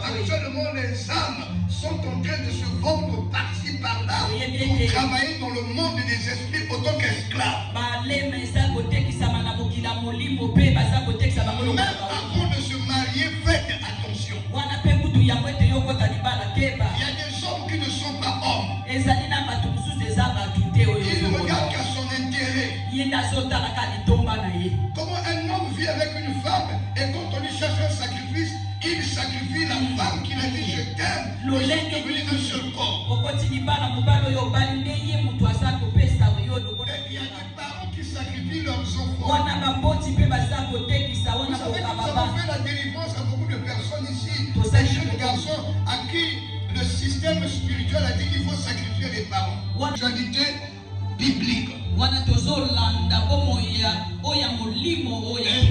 actuellement les âmes sont en train de se vendre par-ci par-là pour travailler dans le monde des esprits autant qu'esclaves. Même avant de se marier, faites attention. Il y a des hommes qui ne sont pas hommes. Ils ne regardent qu'à son intérêt. Comment un homme vit avec une femme et quand on lui cherche un sacrifice, il sacrifie la femme qu'il a dit je t'aime, ils sont devenus un seul corps. Il y a des parents qui sacrifient leurs enfants. Vous savez que nous avons fait la délivrance à beaucoup de personnes ici, des jeunes garçons à qui le système spirituel a dit qu'il faut sacrifier les parents. Actualité biblique. Et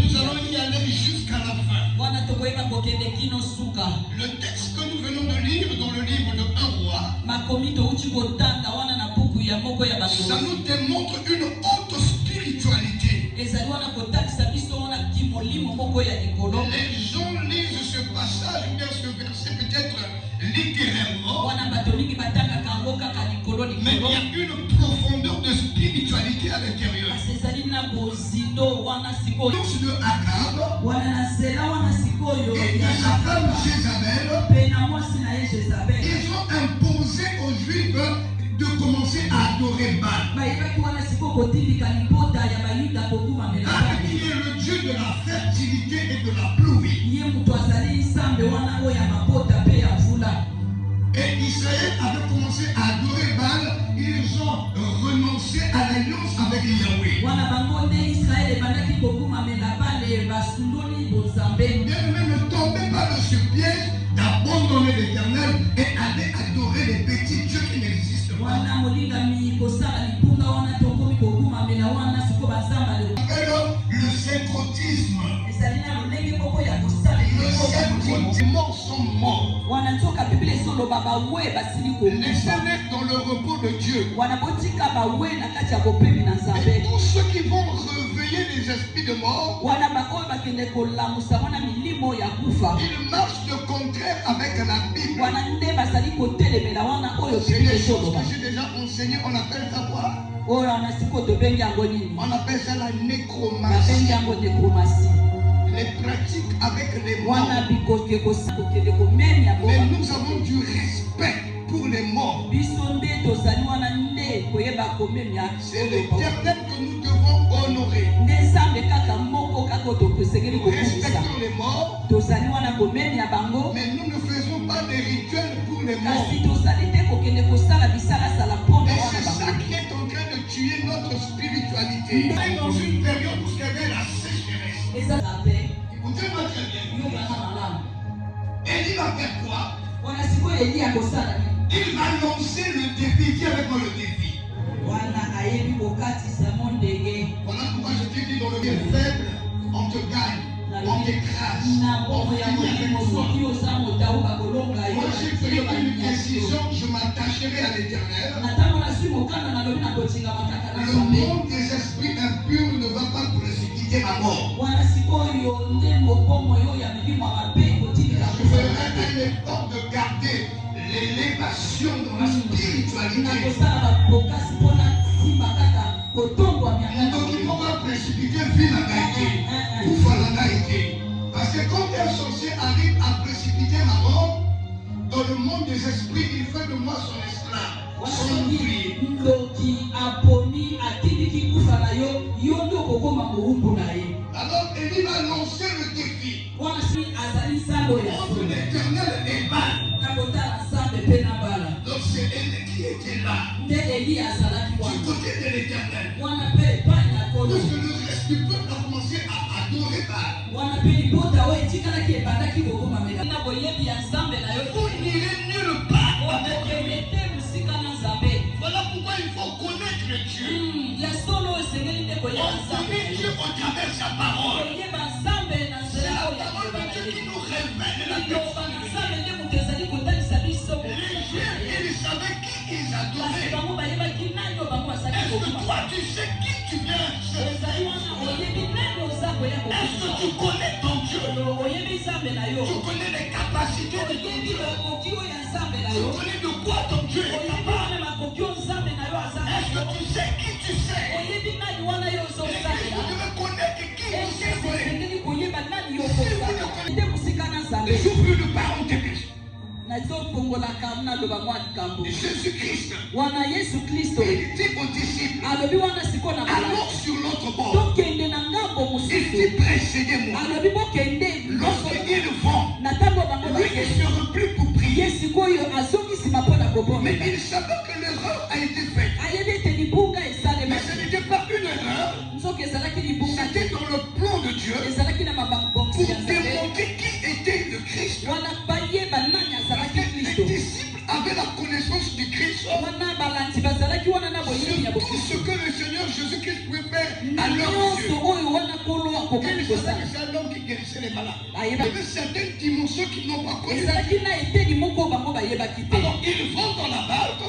nous allons y aller jusqu'à la fin. Le texte que nous venons de lire dans le livre de 1 roi, ça nous démontre une haute spiritualité. Les gens lisent ce passage, ou bien ce verset peut-être littéralement, mais il y a une profondeur de spiritualité à l'intérieur. Tous de Akab et de sa femme Jézabel, ils ont imposé aux Juifs de commencer à adorer Baal. Qui est le Dieu de la fertilité et de la pluie. Et Israël avait commencé à adorer Baal. Ils ont renoncé à l'alliance avec Yahweh. Bien-aimés, ne tombez pas dans ce piège d'abandonner l'Éternel et aller adorer les petits dieux qui n'existent pas. Le syncretisme. Les morts sont morts. Laissez-les dans le repos de Dieu. Et tous ceux qui vont réveiller les esprits de mort, ils marchent de contraire avec la Bible. C'est des choses que j'ai déjà enseignées. On appelle ça quoi? On appelle ça la nécromancie. Les pratiques avec les morts. Mais nous avons du respect pour les morts. C'est l'Éternel que nous devons honorer. Nous respectons les morts, mais nous ne faisons pas des rituels pour les morts. Et c'est ça qui est en train de tuer notre spiritualité. On est dans une période où il y avait la sécheresse. Écoutez-moi très bien. Élie va faire quoi? Il va lancer le défi. Qui est avec moi le défi? Voilà pourquoi je t'ai dit dans le bien faible, on te gagne, on t'écrase, on finit avec toi. Moi j'ai pris une décision, je m'attacherai à l'Éternel. Le monde des esprits impurs ne va pas précipiter ma mort. Je ferai un effort de garder l'élévation dans la spiritualité. Donc il faut pas précipiter parce que quand un sorcier arrive à précipiter ma mort, dans le monde des esprits, il fait de moi son esclave, son ouvrier. Alors Élie va lancer le défi entre l'Éternel et Baal. Donc c'est Élie qui était là, du côté de l'Éternel. Parce que le reste du peuple a commencé à adorer Baal. Vous n'irez nulle part. Voilà pourquoi il faut connaître Dieu. On connaît Dieu au travers de sa parole. C'est la parole de Dieu qui nous révèle la personne de Dieu. Les Juifs, ils savaient qui ils adoraient. Est-ce que toi tu sais qui tu viens chercher? Est-ce que tu connais ton Dieu? Tu connais les capacités de ton Dieu? Tu connais de quoi ton Dieu est capable? Est-ce que tu sais qui tu sais? L'Église devait connaître qui vous servez. Les jours plus de parents de Christ. Jésus-Christ, il dit aux disciples, alors sur l'autre bord, il dit précédez-moi. Lorsqu'ils vont, lui il se replie pour prier. Mais il savait que l'erreur a été faite. Mais ce n'était pas une erreur, c'était dans le plan de Dieu pour démontrer qui était le Christ. Les disciples avaient la connaissance du Christ sur tout ce que le Seigneur Jésus-Christ pouvait faire à leurs yeux. Ils savaient que c'est un homme qui guérissait les malades. Il y avait certaines dimensions qu'ils n'ont pas connues. Alors ils vont dans la barque,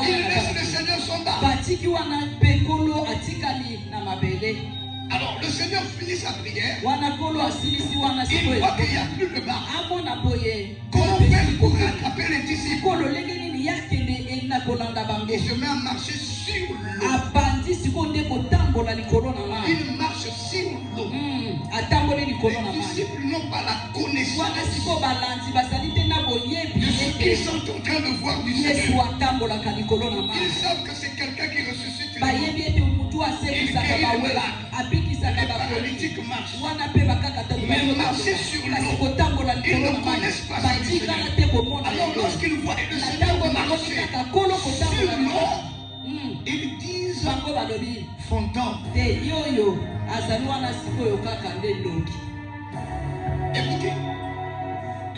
ils laissent le Seigneur s'en barque. Alors le Seigneur finit sa prière, il voit qu'il n'y a plus de barque. Comment faire pour rattraper les disciples? Il se met à marcher sur l'eau. Il marche sur l'eau. Les disciples n'ont pas la connaissance de ce qu'ils sont en train de voir du Seigneur. Ils savent que c'est quelqu'un qui ressuscite les morts. Il guérit les malades. Les paralytiques marchent. Mais marcher sur l'eau, ils ne connaissent pas ce Seigneur. Alors lorsqu'ils voient le Seigneur marcher sur l'eau, ils disent fondant. Écoutez,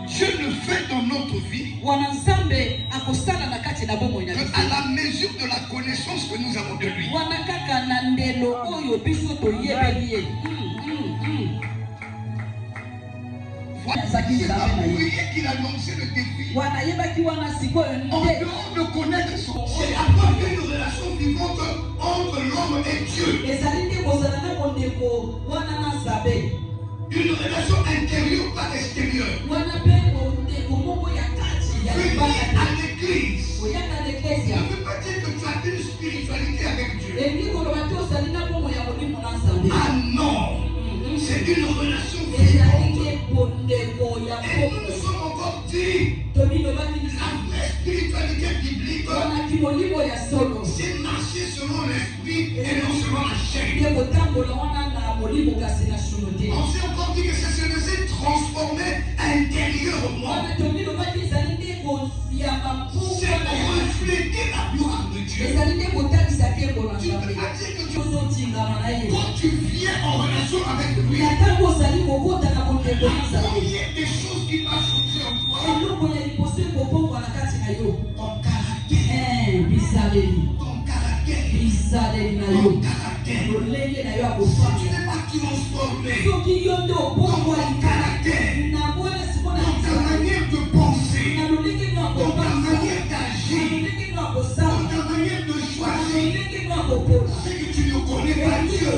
Dieu le fait dans notre vie à la mesure de la connaissance que nous avons de lui. Voilà, c'est la prière qu'il a lancé le défi. En dehors de connaître son Dieu, c'est avoir une relation vivante entre l'homme et Dieu. Une relation intérieure, pas extérieure. Venir à l'église ne veut pas dire que tu as une spiritualité avec Dieu. Ah non, c'est une relation vivante. Et nous nous sommes encore dit, la vraie spiritualité biblique, c'est marcher selon l'esprit et non selon la chair. On s'est encore dit que ça se laissait transformer intérieurement. C'est refléter la gloire de Dieu. Tu ne peux pas dire que quand tu viens en relation avec lui, il y a des choses qui vont changer en toi. Ton caractère. Ton caractère. Si tu n'es pas transformé, ton caractère, ta manière de penser, ta manière d'agir, ta manière de choisir, c'est que tu ne connais pas Dieu.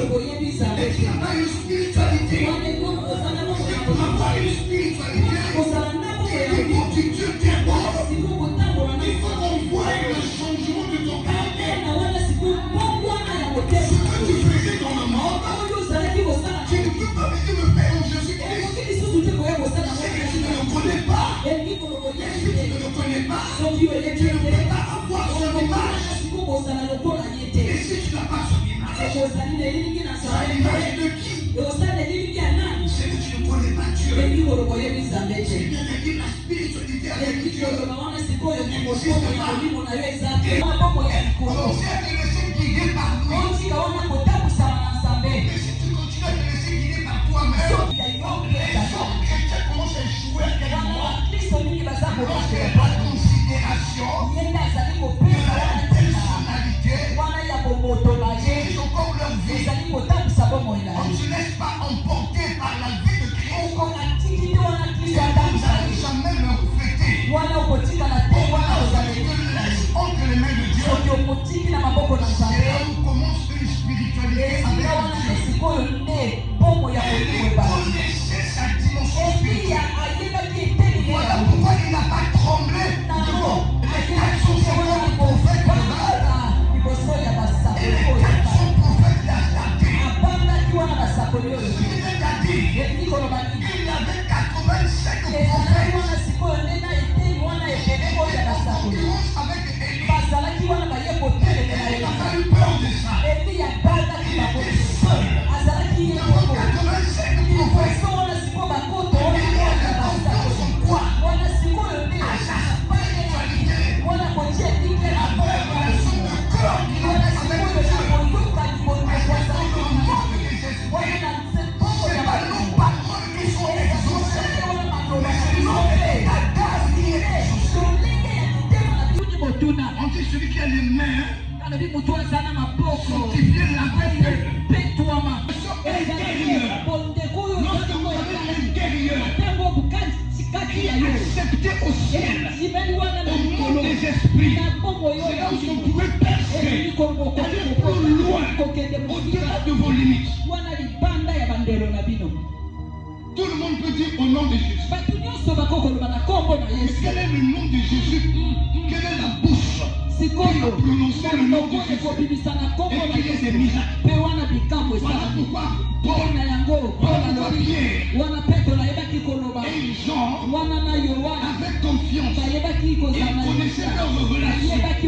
Et tu n'as pas une spiritualité. Tu n'as pas une spiritualité. Et quand Dieu t'aimante, il faut qu'on voie le changement de ton caractère. Ce que tu faisais dans le monde, tu ne peux pas venir me faire en Jésus-Christ. C'est que tu ne le connais pas. Et si tu ne le connais pas, tu ne peux pas avoir son image. Et si tu n'as pas son image, sa image de qui? C'est que tu ne connais pas Dieu. C'est bien de dire la spiritualité avec Dieu. N'existe pas. Et commencer à te laisser guider par lui. Et si tu continues à te laisser guider par toi-même, les autres chrétiens commencent à jouer avec moi. Parce qu'il n'y a pas de considération de la personnalité. Ils ont comme leur vie. On ne se laisse pas emporter par la vie de Christ. Ça ne nous a jamais le refléter. On te laisse dit qu'il y a les mains. Sanctifier la paix. Lorsque vous avez l'intérieur, accepté au ciel, au monde des esprits, c'est là où vous pouvez percer, aller plus loin, au-delà de vos limites. Tout le monde peut dire au nom de Jésus. Mais quel est le nom de Jésus? Quelle est la bouche qui a prononcé le nom de Jésus et qui est des miracles? Voilà pourquoi Paul, voilà Pierre et Jean avaient confiance. Ils connaissaient leur relation avec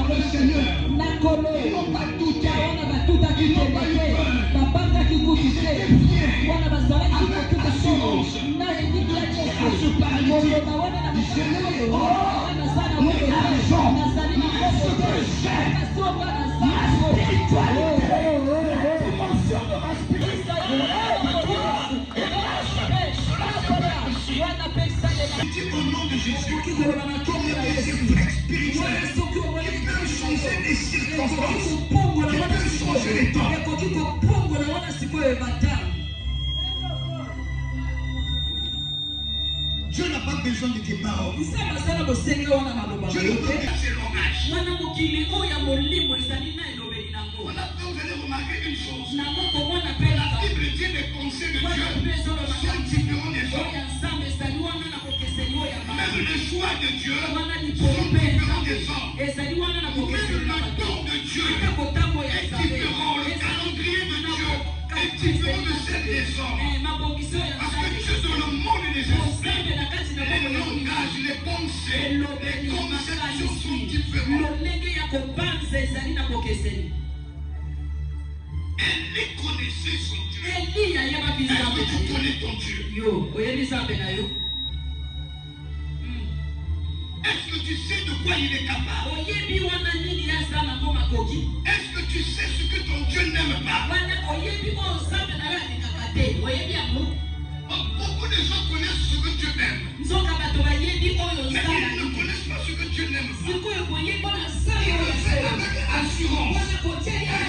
le Seigneur. Ils n'ont pas douté. Ils n'ont pas eu peur. Ils étaient fiers avec assurance. À se paralyser, je n'ai or ni argent, mais ce que j'ai, ma spiritualité, la dimension de ma spiritualité. Au nom de Jésus, comme des esprits spirituels qui peuvent changer les circonstances, qui peuvent changer les temps. Dieu n'a pas besoin de tes paroles. Dieu n'a pas besoin de ses langages. Voilà, vous allez remarquer une chose. La Bible dit les pensées de Dieu sont différentes des hommes. Même les choix de Dieu sont différents des hommes. Même le don de Dieu est différent. Le calendrier de Dieu est différent de celle des hommes. Parce que Dieu dans le monde des esprits, les langages, les pensées, les conceptions sont différentes. Elle connaissait son Dieu. Est-ce que tu connais ton Dieu? Est-ce que tu sais de quoi il est capable? Est-ce que tu sais ce que ton Dieu n'aime pas? Beaucoup de gens connaissent ce que Dieu aime, mais ils ne connaissent pas ce que Dieu n'aime pas. Il le fait avec assurance. Est-ce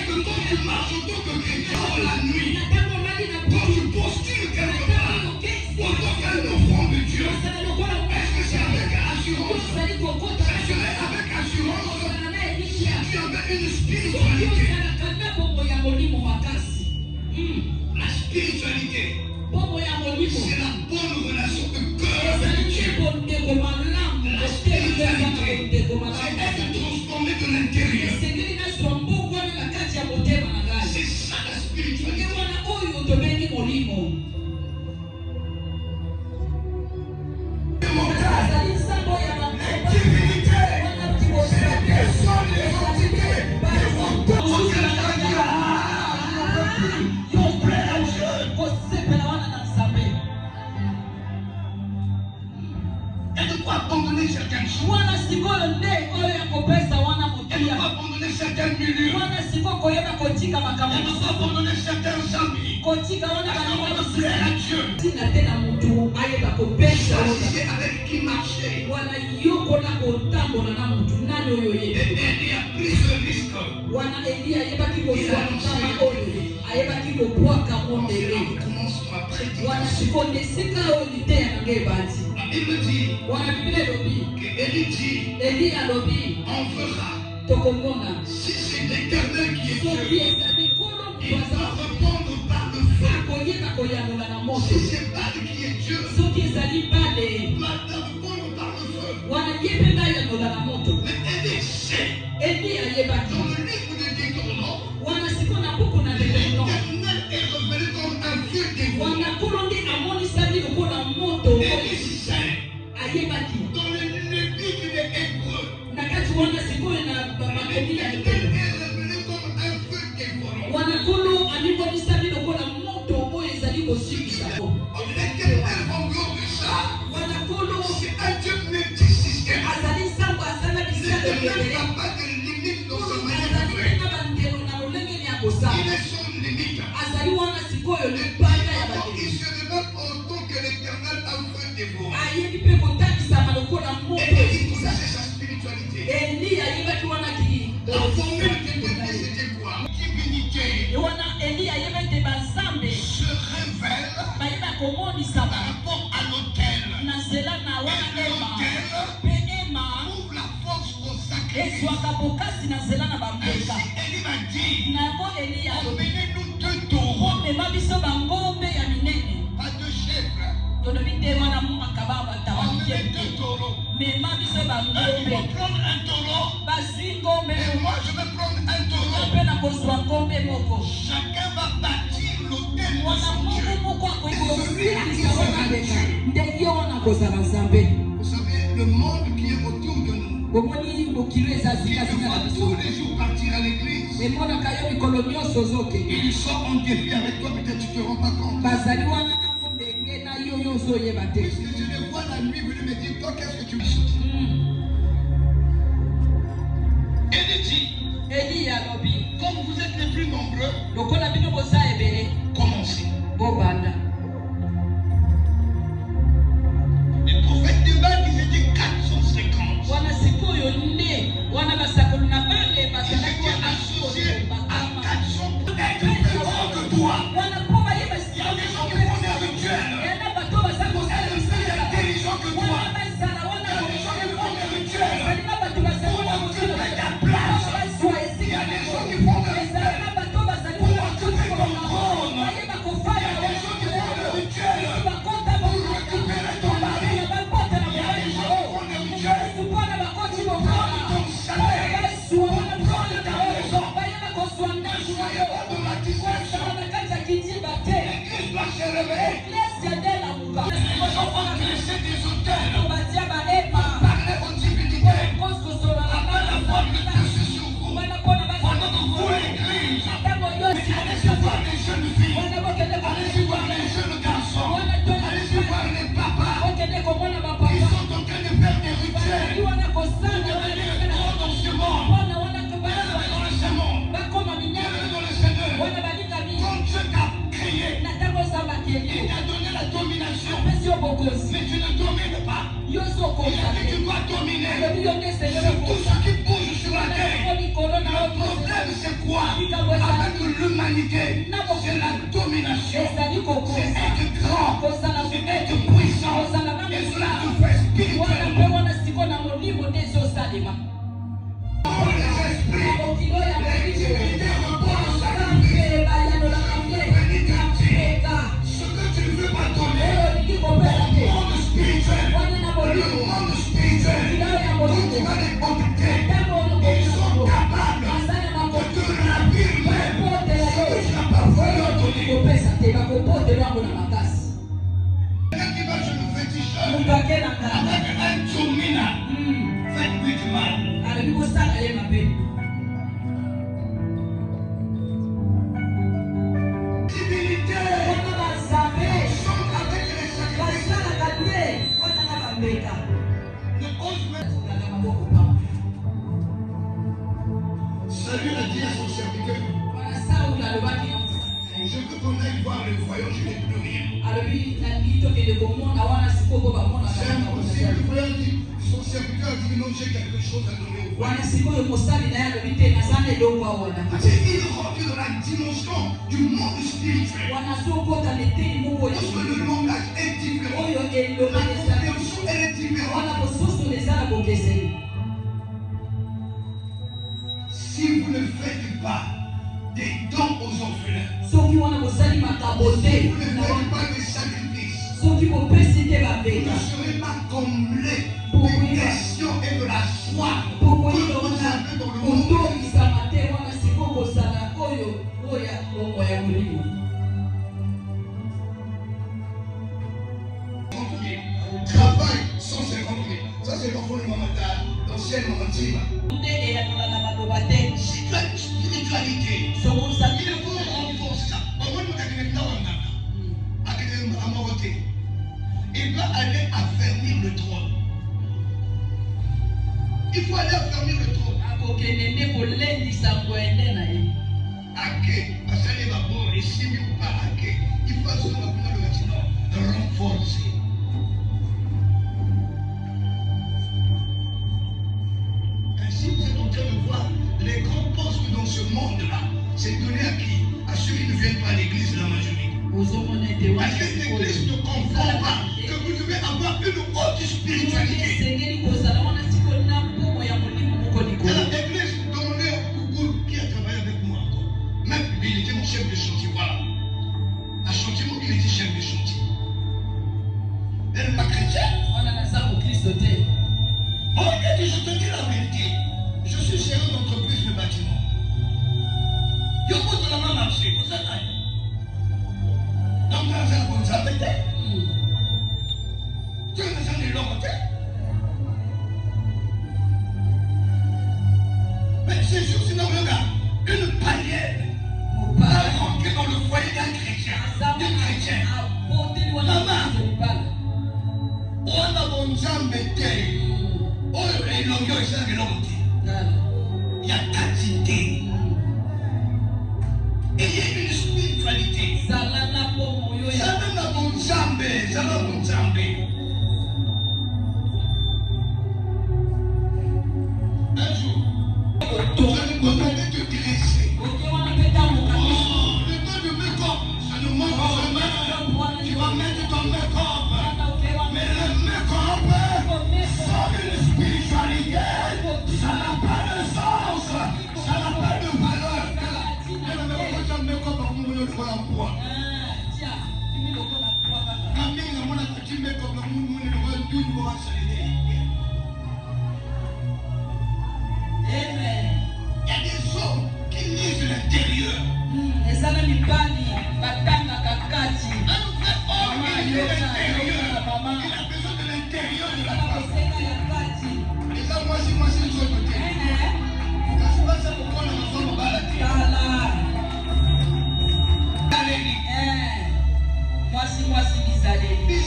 que quand tu marches en tant que chrétien la nuit, quand tu postules quelque part, en tant qu'un enfant de Dieu, est-ce que c'est avec assurance? Ça serait avec assurance si tu avais une spiritualité. La spiritualité, c'est la bonne relation de cœur avec Dieu. La spiritualité, c'est être transformé de l'intérieur. C'est ça la spiritualité. Elle ne doit abandonner certaines choses. Elle doit abandonner certaines milieux. Elle doit abandonner certains amis. Parce qu'on va plaire à Dieu. Choisissez avec qui marcher. Et Élie a pris ce risque. Il a annoncé. Commence ma prédication. La Bible dit que Élie dit on verra. Si c'est l'Éternel qui est Dieu, il va répondre par le feu. Si c'est Baal qui est Dieu, il va répondre par le feu. Mais Élie sait, dans le livre de Deutéronome, l'Éternel est revenu comme un feu dévorant. Élie sait, dans le livre des Hébreux, l'Éternel est revenu comme un feu dévorant. L'Éternel en dehors de ça, c'est un Dieu multisystème. L'Éternel n'a pas de limite dans sa manière de faire. Il est sans limite. Il se révèle autant que l'Éternel a un feu dévorant. Et il connaissait sa spiritualité. spiritualité. La formule qui était faite, c'était quoi? Divinité se révèle par rapport à l'autel. Et l'autel ouvre la force au sacrifice. Ainsi, Élie m'a dit, emmenez-nous 2 taureaux, pas de chèvres. Emmenez 2 taureaux. Ils vont prendre un taureau, et moi je vais prendre un taureau. Chacun va bâtir l'autel de son Dieu. Vous savez, le monde qui est autour de nous, qui nous voit tous les jours partir à l'église, ils sont en défi avec toi, peut-être tu ne te rends pas compte. Parce que je les vois la nuit venir me dire, toi qu'est-ce que tu me dis? Élie dit, comme vous êtes les plus nombreux, commencez. Les prophètes de Baal, ils étaient 450. Ils étaient associés à 400 être plus grands que toi. Il y a des gens qui font des rituels pour être plus intelligents que toi. Il y a des gens qui font des rituels pour occuper ta place. Il y a des gens qui font des rituels pour occuper ton trône. Il y a des gens qui font des rituels pour récupérer ton mari. Il y a des gens qui font des rituels pour prendre ton salaire, pour prendre ta maison. Ne soyez pas de la discrétion. L'Église doit se réveiller. Ils sont engraissés des autels. Parlez aux divinités. Après la foi de Dieu sur vous. Pendant que vous, l'Église, allez-y voir les jeunes filles. Allez-y voir les jeunes garçons. Allez-y voir les papas. Ils sont en train de faire des rituels pour devenir grands dans ce monde. Bienvenue dans ce monde. Bienvenue dans le Seigneur. Quand Dieu t'a créé, il t'a donné la domination. Mais tu ne domines pas. Il a dit que tu dois dominer sur tout ce qui bouge sur la terre. Le problème c'est quoi? Avec l'humanité, c'est la domination. C'est être grand, c'est être puissant. Et cela te fait spirituellement. Oh, les esprits, les divinités reposent à la vie. Ce que tu ne veux pas donner au monde spirituel, le monde spirituel, quand tu vas les contacter, ils sont capables de te ravir même ce que tu n'as pas voulu leur donner. Quelqu'un qui va chez le féticheur avec un tourmina, faites-lui du mal. Divinité, chante avec les sacrifices. Ne ose même. Salut a dit à son serviteur, je veux qu'on aille voir le voyant, je n'ai plus rien. C'est impossible. Le voyant dit, son serviteur a dit que non, j'ai quelque chose à donner au voyant. Il rentre dans la dimension du monde spirituel. Parce que le langage est différent. La compréhension elle est différente. Si vous ne faites pas des dons aux orphelins, si vous ne faites pas des sacrifices, vous ne serez pas comblés des questions et de la soif que vous avez dans le monde. Travail 150 000. Ça c'est l'enfant de l'ancienne Mamantima. Spiritualité. Il faut renforcer ça. Il va aller affermir le trône. Il faut aller affermir le trône. Ake, asali babo, esimi ou pas ake. Il faut absolument le bâtiment renforcer. Parce que l'Église ne comprend pas que vous devez avoir une haute spiritualité. Alors l'Église, demandez à Google qui a travaillé avec moi encore. Même il était mon chef de chantier, voilà. À chantier, il était chef de chantier. Elle n'est pas chrétienne. Oh, je te dis la vérité. Je suis gérant d'entreprise de bâtiment. Je vous la main marché, vous savez. Donc, vous avez tu as besoin de l'autre. Mais c'est juste sinon, regarde, une païenne va rentrer dans le foyer d'un chrétien. Maman, on a bon jambe terre. Oh, et l'homme, il y a quantité. Et il y a une spiritualité. Ça n'a bon jambe. Un jour, tu vas me demander de te dresser. Oh, le temps de make-up, ça nous manque vraiment. Tu vas mettre ton make-up. Mais le make-up, sans une spiritualité, ça n'a pas de sens. Ça n'a pas de valeur. Amen. Il y a des hommes qui lisent l'intérieur. Les hommes qui parlent, batanga kakati. Un vrai homme qui lit l'intérieur. Il a besoin de l'intérieur de la femme. Les hommes, moi, c'est le seul côté. Parce que c'est pourquoi nous sommes au balade. Moi, c'est Bizaleli.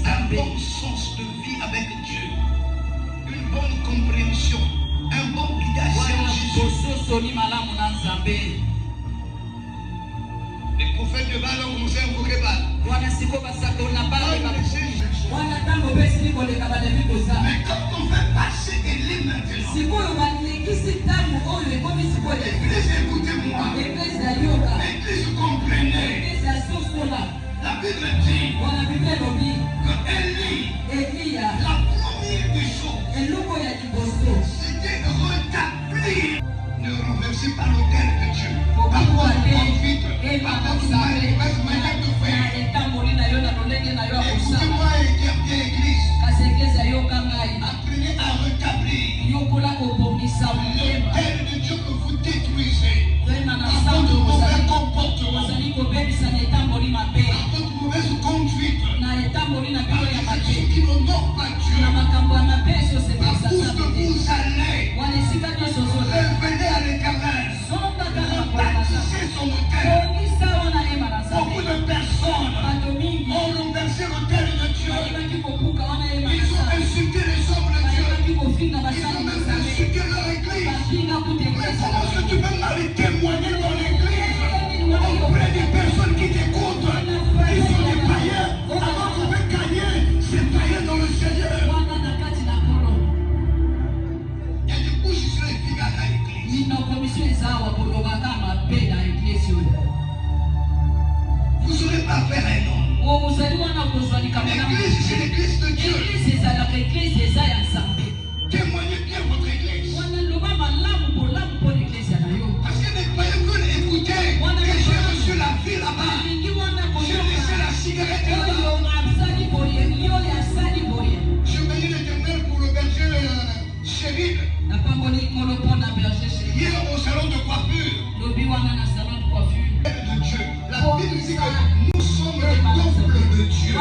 Un bon sens de vie avec Dieu, une bonne compréhension, un bon guidage en Jésus. Les prophètes de Baal ont commencé à invoquer Baal. Mais quand on fait passer Élie maintenant, l'Église, écoutez-moi, l'Église comprenez. La Bible dit que Élie, la première des choses, c'était de rétablir. Ne renversez pas l'autel de Dieu. Par votre conduite, par votre manière de faire. Écoutez-moi, Église. Apprenez à rétablir l'autel de Dieu que vous détruisez. Avant de mauvais comportements. Mauvaise conduite, ce qui n'honore pas Dieu, où que vous allez, revenez à l'Éternel, bâtissez son autel. Beaucoup de personnes ont renversé l'autel de Dieu. Ils ont insulté les hommes de Dieu. Ils ont même insulté leur église. Mais comment est-ce que tu peux mal témoigner dans l'église auprès des personnes qui t'écoutent? Ils sont des païens. Alors qu'on veut gagner, c'est païen dans le Seigneur. Il y a des bouches sur les filles à l'église. Vous n'aurez pas faire un homme. L'église, c'est l'église de Dieu. Témoignez bien votre église. Parce que les païens veulent écouter que j'ai reçu la vie là-bas. J'ai laissé la cigarette là-bas. Je bénis l'Éternel pour le berger Chérif. Hier au salon de coiffure. De Dieu. La Bible dit que nous sommes le temple de Dieu. Et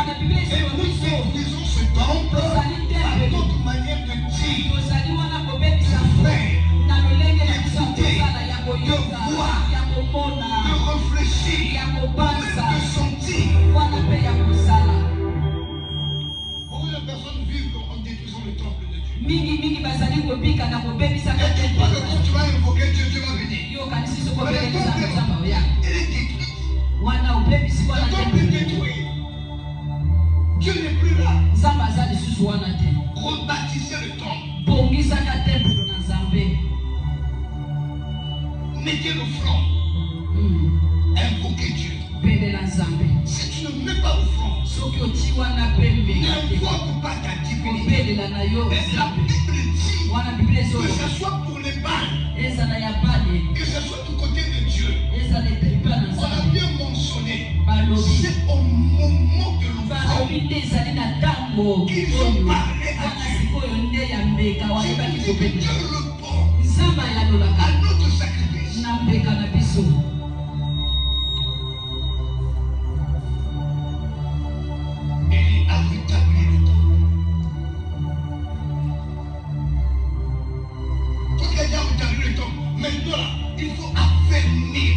nous utilisons ce temple à notre manière de dire, de faire, d'écouter, de voir, de réfléchir, même de sentir. Beaucoup de personnes vivent en détruisant le temple de Dieu. Et tu crois que quand tu vas invoquer Dieu, Dieu va venir. Mais le temple, il est détruit. Le temple est détruit. marquer l'offrande, invoquer Dieu. Si tu ne mets pas l'offrande, n'invoque pas ta divinité. Et la Bible dit que ce soit pour les balles, que ce soit du côté de Dieu. On a bien mentionné, c'est au moment de l'offrande qu'ils ont parlé à Dieu. Je vous dis que Dieu répond à notre sacrifice. Il a rétabli le temps. Quand il a rétabli le temps, maintenant là, il faut affermir.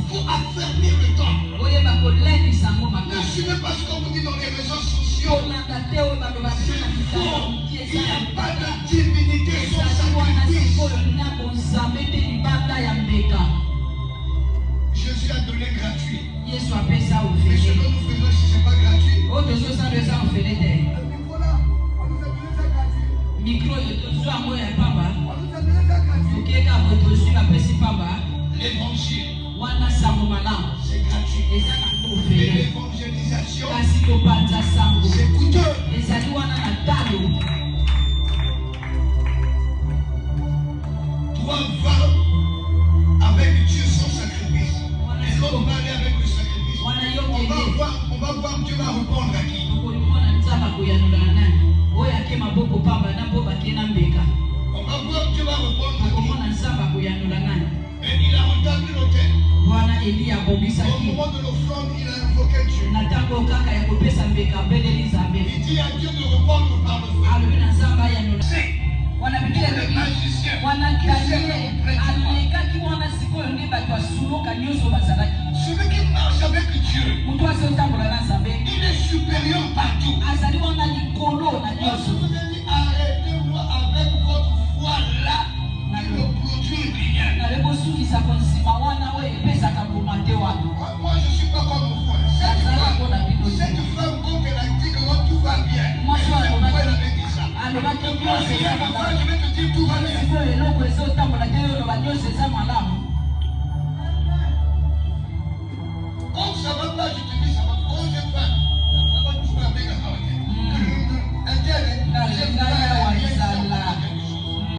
Pour affermir le temps. Ne suivez pas ce qu'on vous dit dans les réseaux sociaux. Il n'y a pas de divinité sans sacrifice. Jésus a donné gratuit. Mais ce que nous faisons ici, ce n'est pas gratuit. Voilà, on nous a donné ça gratuit. On nous a donné ça gratuit. L'évangile, c'est gratuit. Mais l'évangélisation, c'est coûteux. Toi, va avec Dieu sans sacrifice. Et l'autre va aller avec le sacrifice. On va voir Dieu va répondre à qui. On va voir Dieu va répondre à qui. Et il a rétabli l'autel. Au moment de l'offrande, il a invoqué Dieu. Il dit à Dieu de répondre par le feu. Le magicien, celui qui marche avec Dieu, il est supérieur partout. Je vous ai dit, arrêtez-moi avec votre foi là, qui ne produit rien. Moi, je ne suis pas comme mon frère. Cette femme, quand elle a dit que tout va bien, elle avait dit ça. Moi, je vais te dire tout va bien.